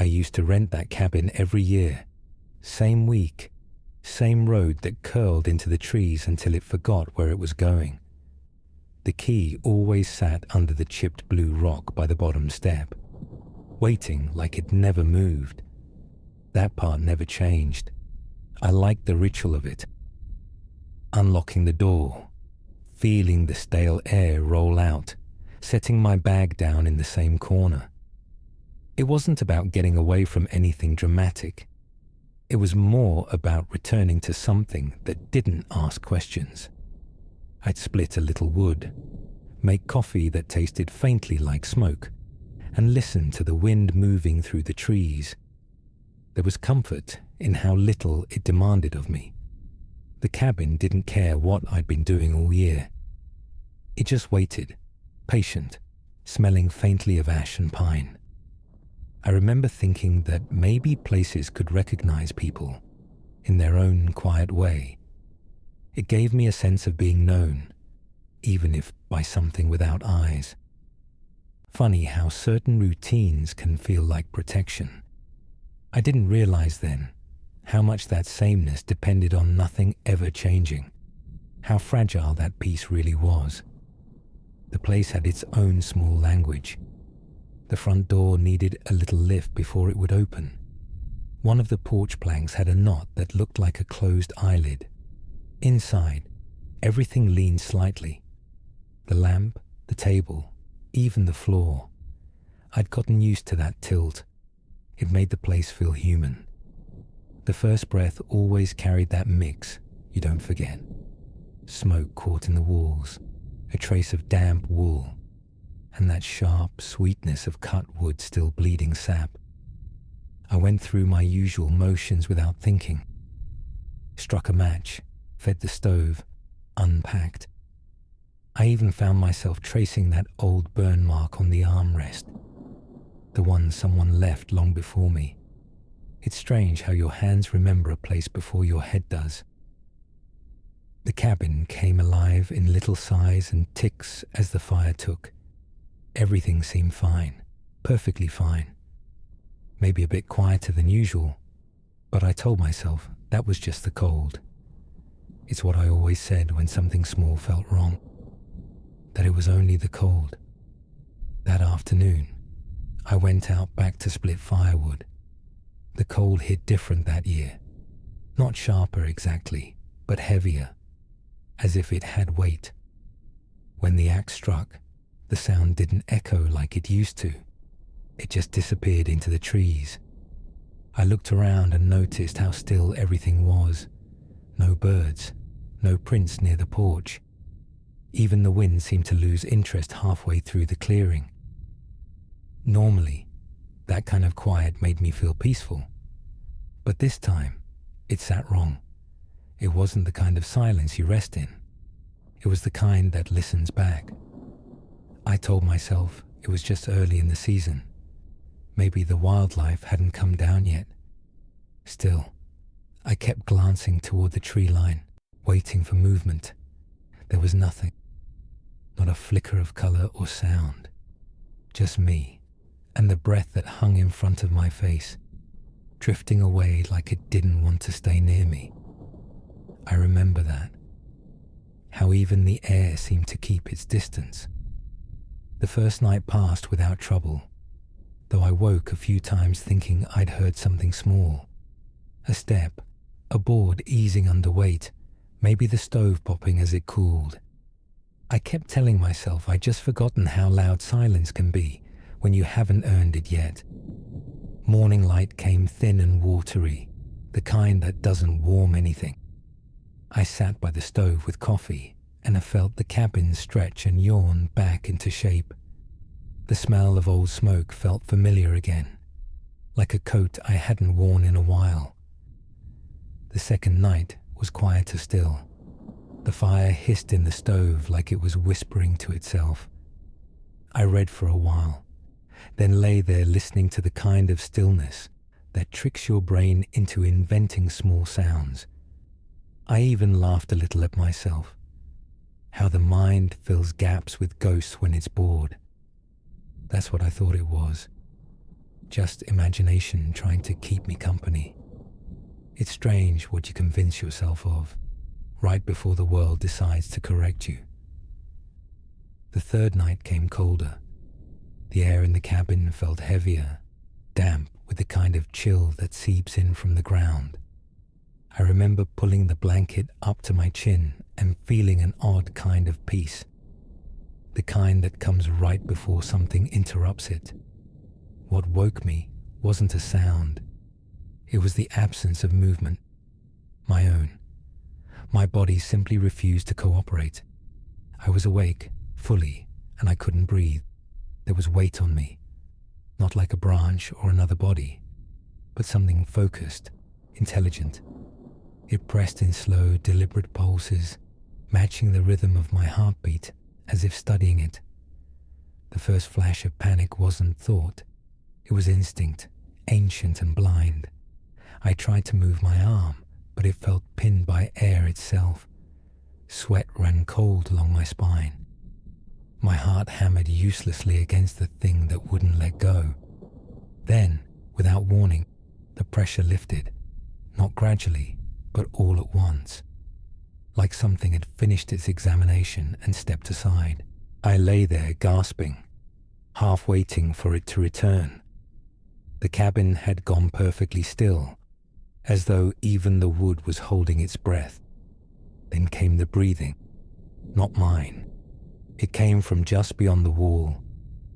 I used to rent that cabin every year. Same week, same road that curled into the trees until it forgot where it was going. The key always sat under the chipped blue rock by the bottom step, waiting like it never moved. That part never changed. I liked the ritual of it. Unlocking the door, feeling the stale air roll out, setting my bag down in the same corner. It wasn't about getting away from anything dramatic. It was more about returning to something that didn't ask questions. I'd split a little wood, make coffee that tasted faintly like smoke, and listen to the wind moving through the trees. There was comfort in how little it demanded of me. The cabin didn't care what I'd been doing all year. It just waited, patient, smelling faintly of ash and pine. I remember thinking that maybe places could recognize people in their own quiet way. It gave me a sense of being known, even if by something without eyes. Funny how certain routines can feel like protection. I didn't realize then how much that sameness depended on nothing ever changing, how fragile that peace really was. The place had its own small language. The front door needed a little lift before it would open. One of the porch planks had a knot that looked like a closed eyelid. Inside, everything leaned slightly. The lamp, the table, even the floor. I'd gotten used to that tilt. It made the place feel human. The first breath always carried that mix you don't forget. Smoke caught in the walls, a trace of damp wool, and that sharp sweetness of cut wood still bleeding sap. I went through my usual motions without thinking. Struck a match, fed the stove, unpacked. I even found myself tracing that old burn mark on the armrest, the one someone left long before me. It's strange how your hands remember a place before your head does. The cabin came alive in little sighs and ticks as the fire took. Everything seemed fine, perfectly fine. Maybe a bit quieter than usual, but I told myself that was just the cold. It's what I always said when something small felt wrong, that it was only the cold. That afternoon, I went out back to split firewood. The cold hit different that year. Not sharper exactly, but heavier, as if it had weight. When the axe struck, the sound didn't echo like it used to. It just disappeared into the trees. I looked around and noticed how still everything was. No birds, no prints near the porch. Even the wind seemed to lose interest halfway through the clearing. Normally, that kind of quiet made me feel peaceful. But this time, it sat wrong. It wasn't the kind of silence you rest in. It was the kind that listens back. I told myself it was just early in the season. Maybe the wildlife hadn't come down yet. Still, I kept glancing toward the tree line, waiting for movement. There was nothing. Not a flicker of color or sound. Just me, and the breath that hung in front of my face, drifting away like it didn't want to stay near me. I remember that. How even the air seemed to keep its distance. The first night passed without trouble, though I woke a few times thinking I'd heard something small. A step, a board easing under weight, maybe the stove popping as it cooled. I kept telling myself I'd just forgotten how loud silence can be when you haven't earned it yet. Morning light came thin and watery, the kind that doesn't warm anything. I sat by the stove with coffee, and I felt the cabin stretch and yawn back into shape. The smell of old smoke felt familiar again, like a coat I hadn't worn in a while. The second night was quieter still. The fire hissed in the stove like it was whispering to itself. I read for a while, then lay there listening to the kind of stillness that tricks your brain into inventing small sounds. I even laughed a little at myself. How the mind fills gaps with ghosts when it's bored. That's what I thought it was. just imagination trying to keep me company. It's strange what you convince yourself of, right before the world decides to correct you. The third night came colder. The air in the cabin felt heavier, damp with the kind of chill that seeps in from the ground. I remember pulling the blanket up to my chin and feeling an odd kind of peace, the kind that comes right before something interrupts it. What woke me wasn't a sound. It was the absence of movement, my own. My body simply refused to cooperate. I was awake, fully, and I couldn't breathe. There was weight on me, not like a branch or another body, but something focused, intelligent. It pressed in slow, deliberate pulses, matching the rhythm of my heartbeat, as if studying it. The first flash of panic wasn't thought. It was instinct, ancient and blind. I tried to move my arm, but it felt pinned by air itself. Sweat ran cold along my spine. My heart hammered uselessly against the thing that wouldn't let go. Then, without warning, the pressure lifted, not gradually, but all at once. Like something had finished its examination and stepped aside. I lay there gasping, half waiting for it to return. The cabin had gone perfectly still, as though even the wood was holding its breath. Then came the breathing, not mine. It came from just beyond the wall,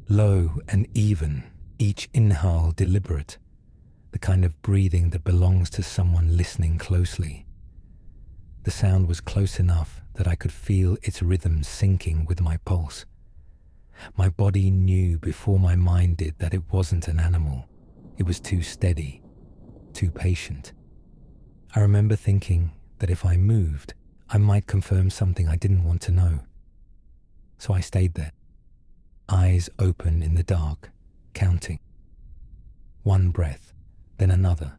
low and even, each inhale deliberate, the kind of breathing that belongs to someone listening closely. The sound was close enough that I could feel its rhythm syncing with my pulse. My body knew before my mind did that it wasn't an animal. It was too steady, too patient. I remember thinking that if I moved, I might confirm something I didn't want to know. So I stayed there, eyes open in the dark, counting. One breath, then another,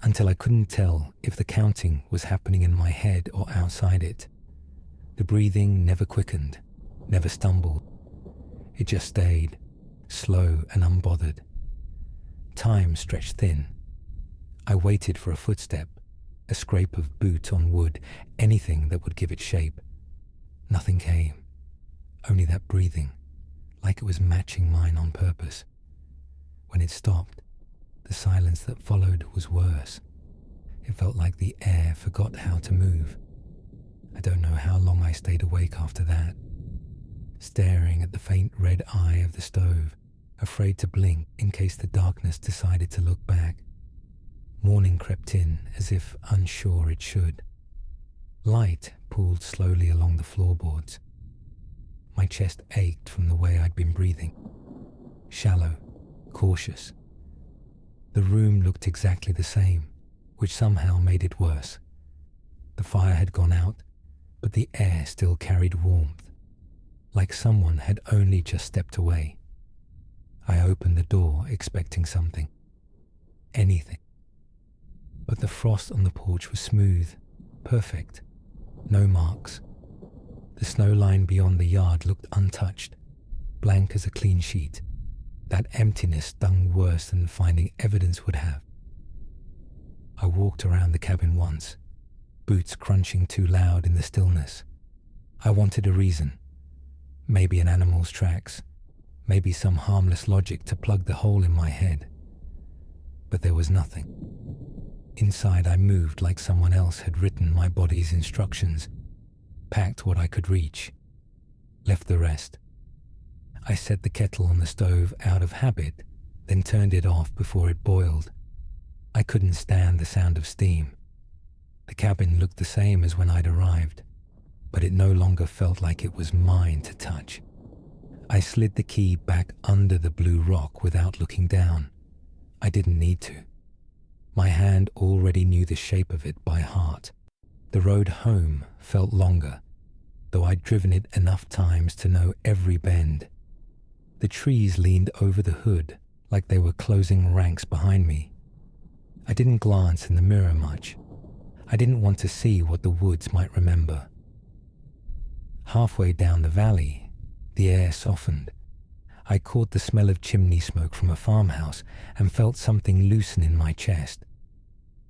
until I couldn't tell if the counting was happening in my head or outside it. The breathing never quickened, never stumbled. It just stayed, slow and unbothered. Time stretched thin. I waited for a footstep, a scrape of boot on wood, anything that would give it shape. Nothing came, only that breathing, like it was matching mine on purpose. When it stopped, the silence that followed was worse. It felt like the air forgot how to move. I don't know how long I stayed awake after that, staring at the faint red eye of the stove, afraid to blink in case the darkness decided to look back. Morning crept in as if unsure it should. Light pooled slowly along the floorboards. My chest ached from the way I'd been breathing. Shallow, cautious. The room looked exactly the same, which somehow made it worse. The fire had gone out, but the air still carried warmth, like someone had only just stepped away. I opened the door expecting something. Anything. But the frost on the porch was smooth, perfect, no marks. The snow line beyond the yard looked untouched, blank as a clean sheet. That emptiness stung worse than finding evidence would have. I walked around the cabin once, boots crunching too loud in the stillness. I wanted a reason. Maybe an animal's tracks, maybe some harmless logic to plug the hole in my head. But there was nothing. Inside I moved like someone else had written my body's instructions, packed what I could reach, left the rest. I set the kettle on the stove out of habit, then turned it off before it boiled. I couldn't stand the sound of steam. The cabin looked the same as when I'd arrived, but it no longer felt like it was mine to touch. I slid the key back under the blue rock without looking down. I didn't need to. My hand already knew the shape of it by heart. The road home felt longer, though I'd driven it enough times to know every bend. The trees leaned over the hood like they were closing ranks behind me. I didn't glance in the mirror much. I didn't want to see what the woods might remember. Halfway down the valley, the air softened. I caught the smell of chimney smoke from a farmhouse and felt something loosen in my chest.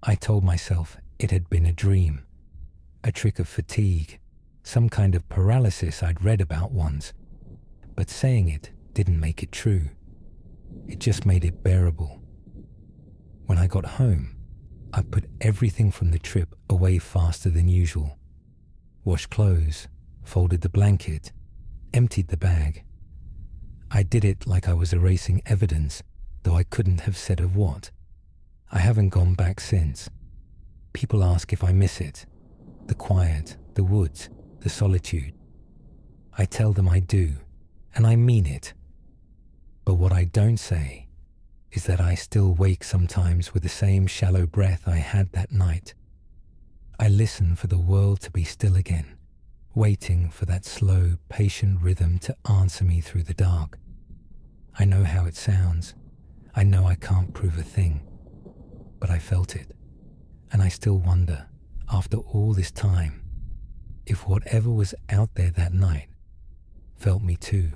I told myself it had been a dream, a trick of fatigue, some kind of paralysis I'd read about once. But saying it didn't make it true. It just made it bearable. When I got home, I put everything from the trip away faster than usual. Washed clothes, folded the blanket, emptied the bag. I did it like I was erasing evidence, though I couldn't have said of what. I haven't gone back since. People ask if I miss it. The quiet, the woods, the solitude. I tell them I do, and I mean it. But what I don't say is that I still wake sometimes with the same shallow breath I had that night. I listen for the world to be still again, waiting for that slow, patient rhythm to answer me through the dark. I know how it sounds. I know I can't prove a thing. But I felt it, and I still wonder, after all this time, if whatever was out there that night felt me too.